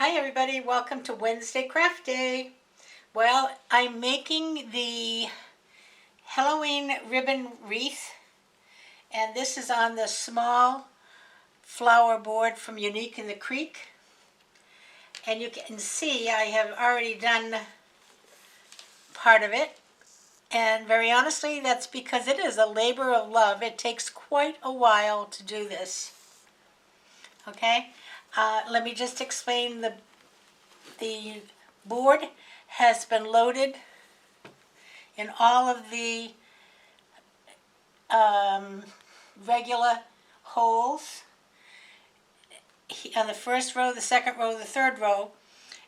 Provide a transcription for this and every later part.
Hi everybody, welcome to Wednesday Craft Day. Well, I'm making the Halloween ribbon wreath, and this is on the small flower board from Unique in the Creek. And you can see I have already done part of it, and very honestly that's because it is a labor of love. It takes quite a while to do this. Okay, let me just explain. The board has been loaded in all of the regular holes on the first row, the second row, the third row,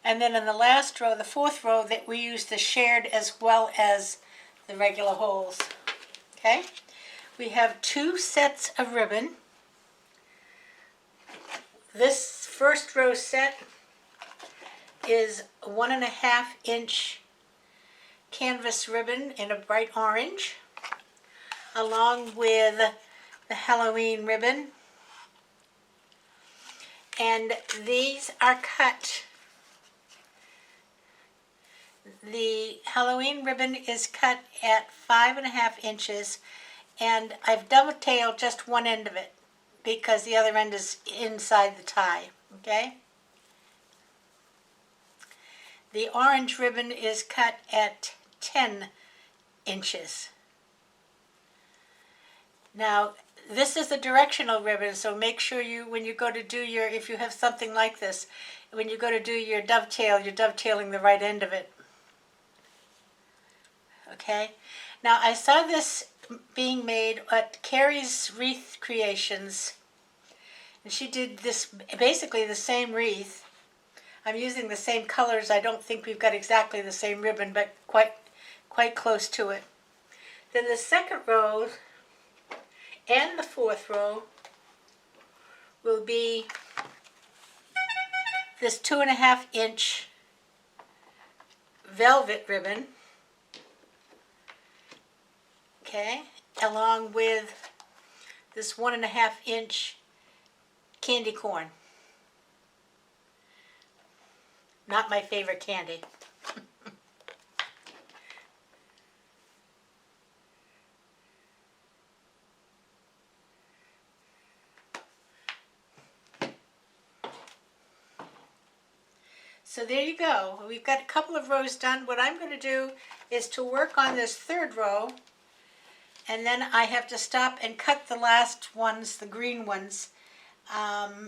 and then in the last row, the fourth row, that we use the shared as well as the regular holes. Okay, we have two sets of ribbon. This first row set is a 1.5 inch canvas ribbon in a bright orange, along with the Halloween ribbon. And these are cut. The Halloween ribbon is cut at 5.5 inches, and I've dovetailed just one end of it because the other end is inside the tie. Okay? The orange ribbon is cut at 10 inches. Now, this is a directional ribbon, so make sure when you go to do your, if you have something like this, when you go to do your dovetail, you're dovetailing the right end of it. Okay? Now, I saw this being made at Carrie's Wreath Creations, and she did this, basically the same wreath. I'm using the same colors. I don't think we've got exactly the same ribbon, but quite close to it. Then the second row and the fourth row will be this 2.5 inch velvet ribbon, okay, along with this 1.5 inch candy corn. Not my favorite candy. So there you go. We've got a couple of rows done. What I'm going to do is to work on this third row, and then I have to stop and cut the last ones, the green ones,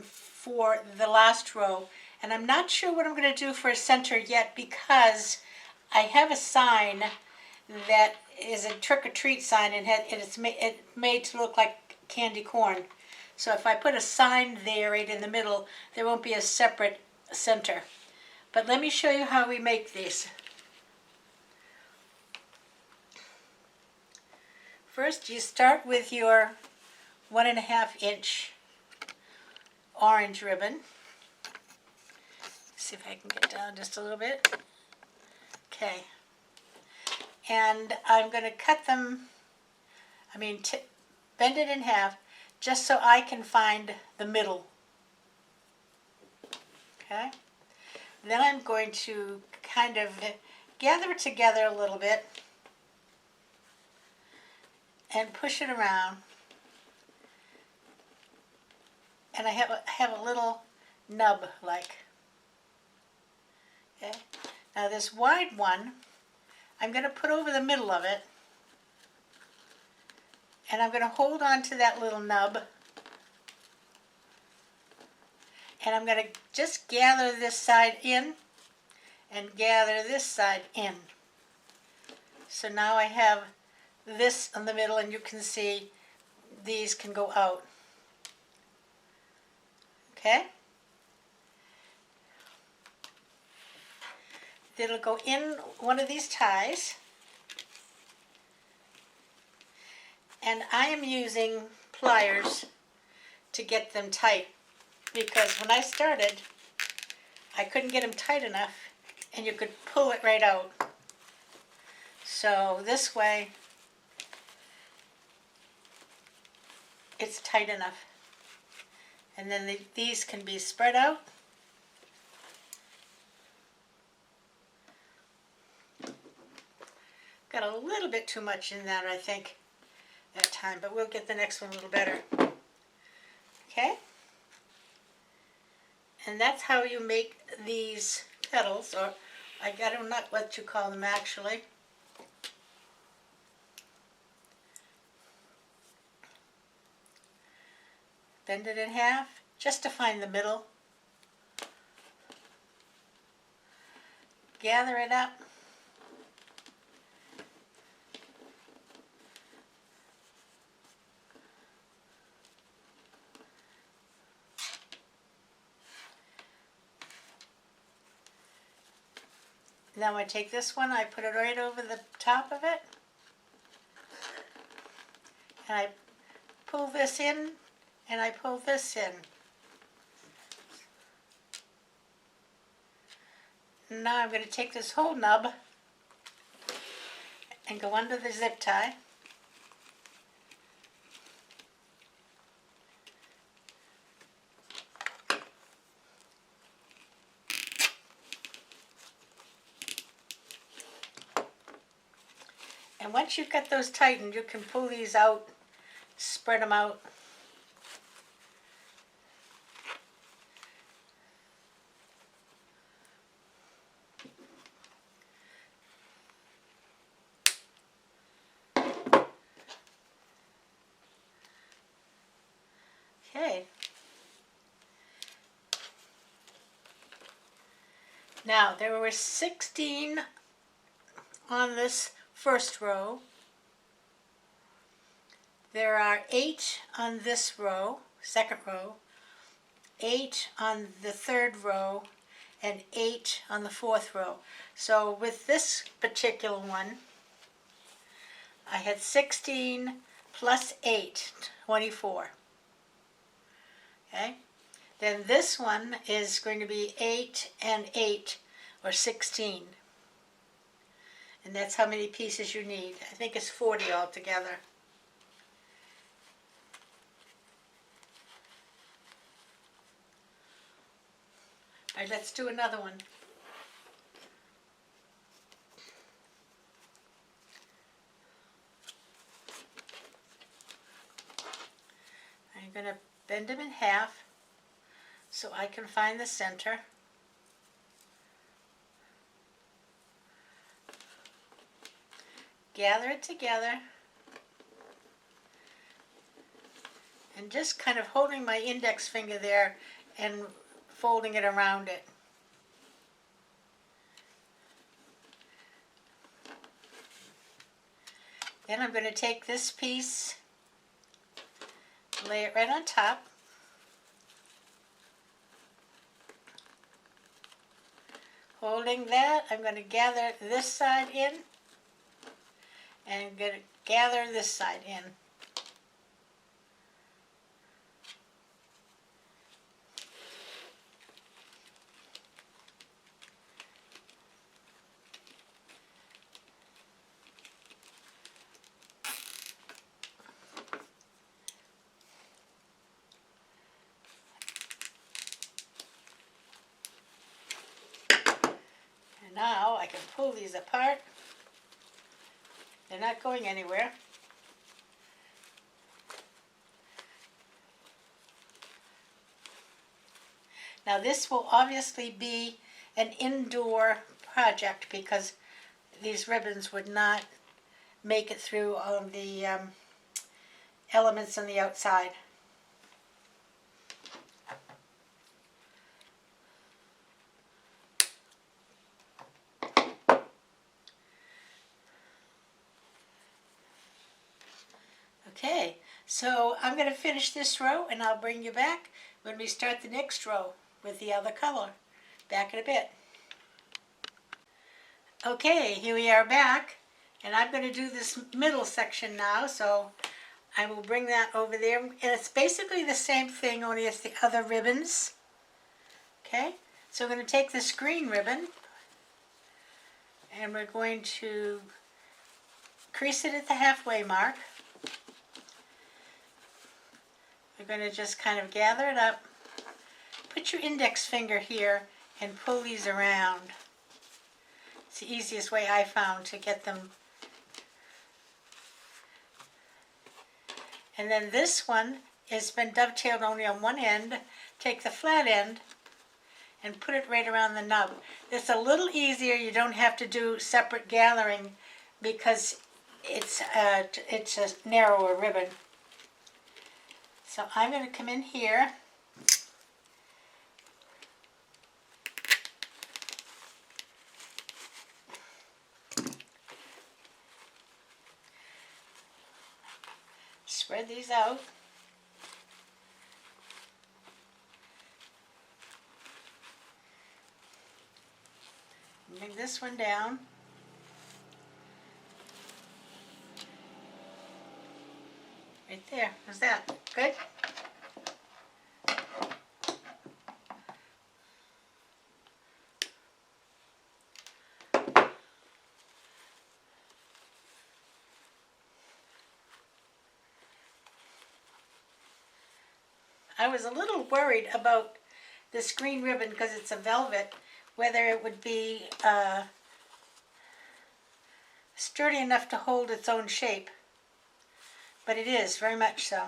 for the last row. And I'm not sure what I'm going to do for a center yet, because I have a sign that is a trick-or-treat sign, and it's made to look like candy corn. So if I put a sign there right in the middle, there won't be a separate center. But let me show you how we make these. First, you start with your 1.5 inch orange ribbon. See if I can get down just a little bit. Okay. And I'm going to cut them, bend it in half, just so I can find the middle. Okay. Then I'm going to kind of gather it together a little bit and push it around. And I have a little nub like. Okay. Now this wide one, I'm going to put over the middle of it, and I'm going to hold on to that little nub, and I'm going to just gather this side in and gather this side in. So now I have this in the middle, and you can see these can go out. Okay? It'll go in one of these ties, and I am using pliers to get them tight, because when I started I couldn't get them tight enough, and you could pull it right out. So this way it's tight enough, and then these can be spread out too much in that, I think, that time, but we'll get the next one a little better. Okay? And that's how you make these petals, or I don't know what you call them actually. Bend it in half, just to find the middle. Gather it up. Now I take this one, I put it right over the top of it, and I pull this in, and I pull this in. Now I'm going to take this whole nub and go under the zip tie. And once you've got those tightened, you can pull these out, spread them out. Okay. Now, there were 16 on this first row. There are 8 on this row, second row, 8 on the third row, and 8 on the fourth row. So with this particular one, I had 16 plus 8, 24. Okay? Then this one is going to be 8 and 8, or 16. And that's how many pieces you need. I think it's 40 altogether. All right, let's do another one. I'm going to bend them in half so I can find the center. Gather it together and just kind of holding my index finger there and folding it around it. Then I'm going to take this piece, lay it right on top. Holding that, I'm going to gather this side in and I'm going to gather this side in. And now I can pull these apart. They're not going anywhere. Now this will obviously be an indoor project because these ribbons would not make it through all of the elements on the outside. Okay, so I'm going to finish this row and I'll bring you back when we start the next row with the other color. Back in a bit. Okay, here we are back, and I'm going to do this middle section now, so I will bring that over there. And it's basically the same thing, only it's the other ribbons. Okay, so I'm going to take this green ribbon and we're going to crease it at the halfway mark. We're going to just kind of gather it up. Put your index finger here and pull these around. It's the easiest way I found to get them And then this one has been dovetailed only on one end. Take the flat end and put it right around the nub. It's a little easier. You don't have to do separate gathering because it's a narrower ribbon. So I'm going to come in here. Spread these out. Bring this one down. Right there. How's that? Good? I was a little worried about this green ribbon because it's a velvet, whether it would be sturdy enough to hold its own shape. But it is, very much so.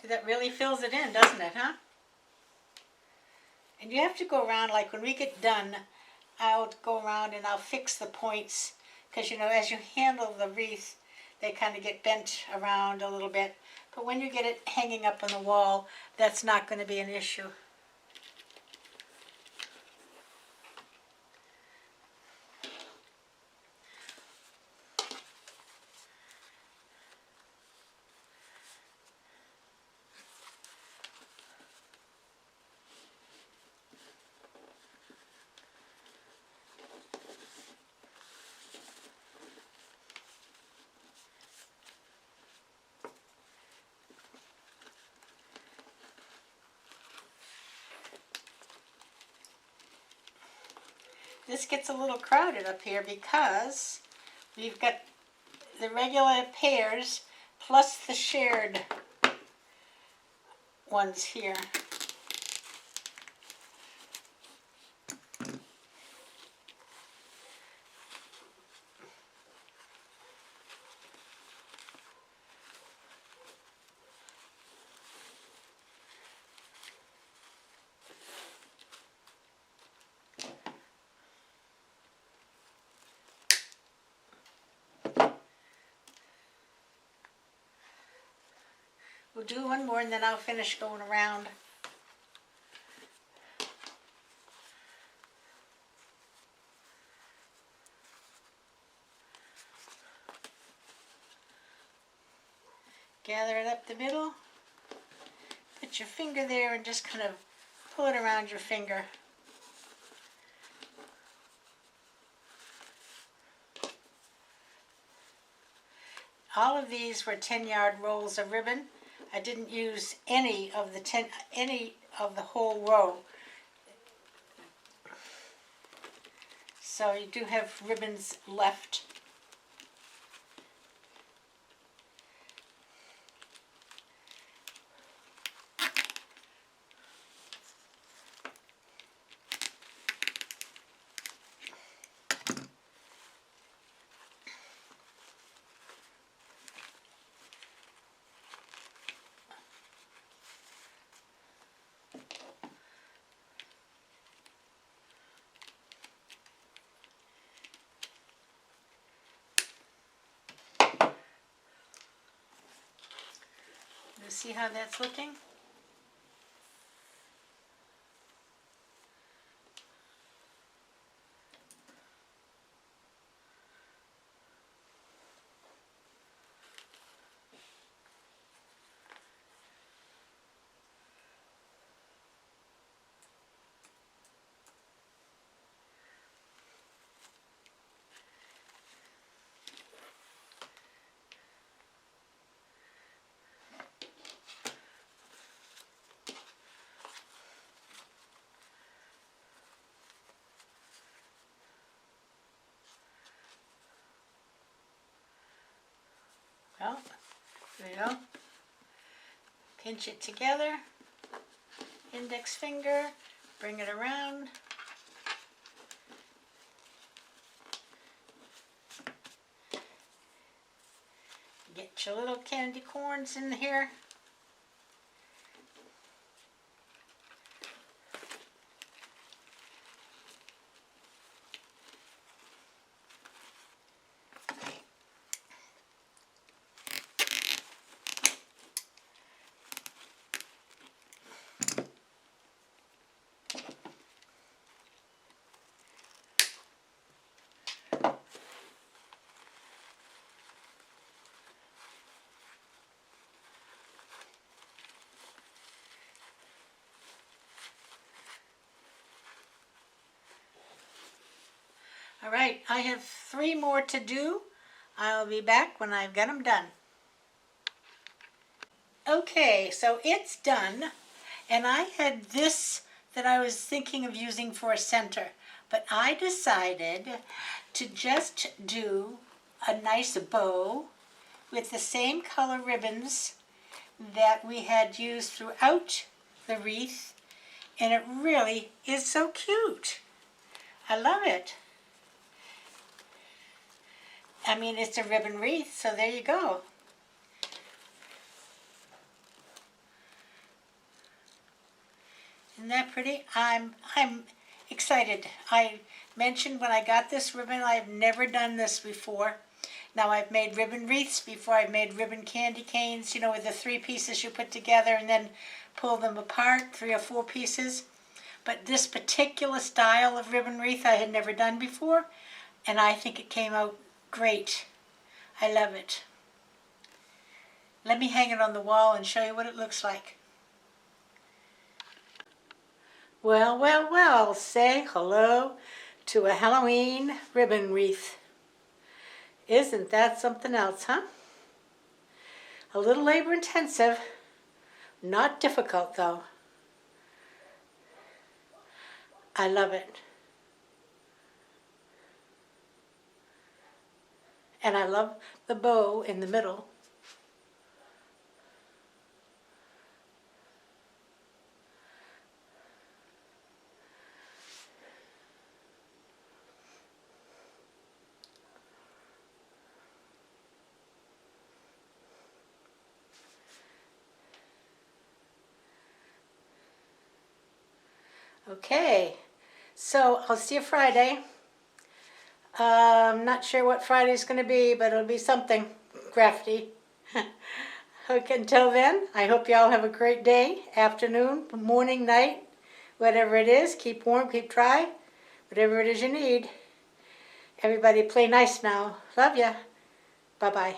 That really fills it in, doesn't it, huh? And you have to go around, like when we get done, I'll go around and I'll fix the points, because you know, as you handle the wreath, they kind of get bent around a little bit. But when you get it hanging up on the wall, that's not going to be an issue. This gets a little crowded up here because we've got the regular pairs plus the shared ones here. We'll do one more and then I'll finish going around. Gather it up the middle. Put your finger there and just kind of pull it around your finger. All of these were 10-yard rolls of ribbon. I didn't use any of the whole row. So you do have ribbons left. See how that's looking? Well, there you go. Pinch it together. Index finger. Bring it around. Get your little candy corns in here. All right, I have 3 more to do. I'll be back when I've got them done. Okay, so it's done, and I had this that I was thinking of using for a center, but I decided to just do a nice bow with the same color ribbons that we had used throughout the wreath, and it really is so cute. I love it. I mean, it's a ribbon wreath, so there you go. Isn't that pretty? I'm excited. I mentioned when I got this ribbon, I've never done this before. Now I've made ribbon wreaths before. I've made ribbon candy canes, you know, with the 3 pieces you put together and then pull them apart, 3 or 4 pieces. But this particular style of ribbon wreath I had never done before, and I think it came out great. I love it. Let me hang it on the wall and show you what it looks like. Well, well, well, say hello to a Halloween ribbon wreath. Isn't that something else, huh? A little labor intensive, not difficult though. I love it. And I love the bow in the middle. Okay, so I'll see you Friday. I'm not sure what Friday's going to be, but it'll be something crafty. Okay, until then, I hope you all have a great day, afternoon, morning, night, whatever it is. Keep warm, keep dry, whatever it is you need. Everybody play nice now. Love ya. Bye-bye.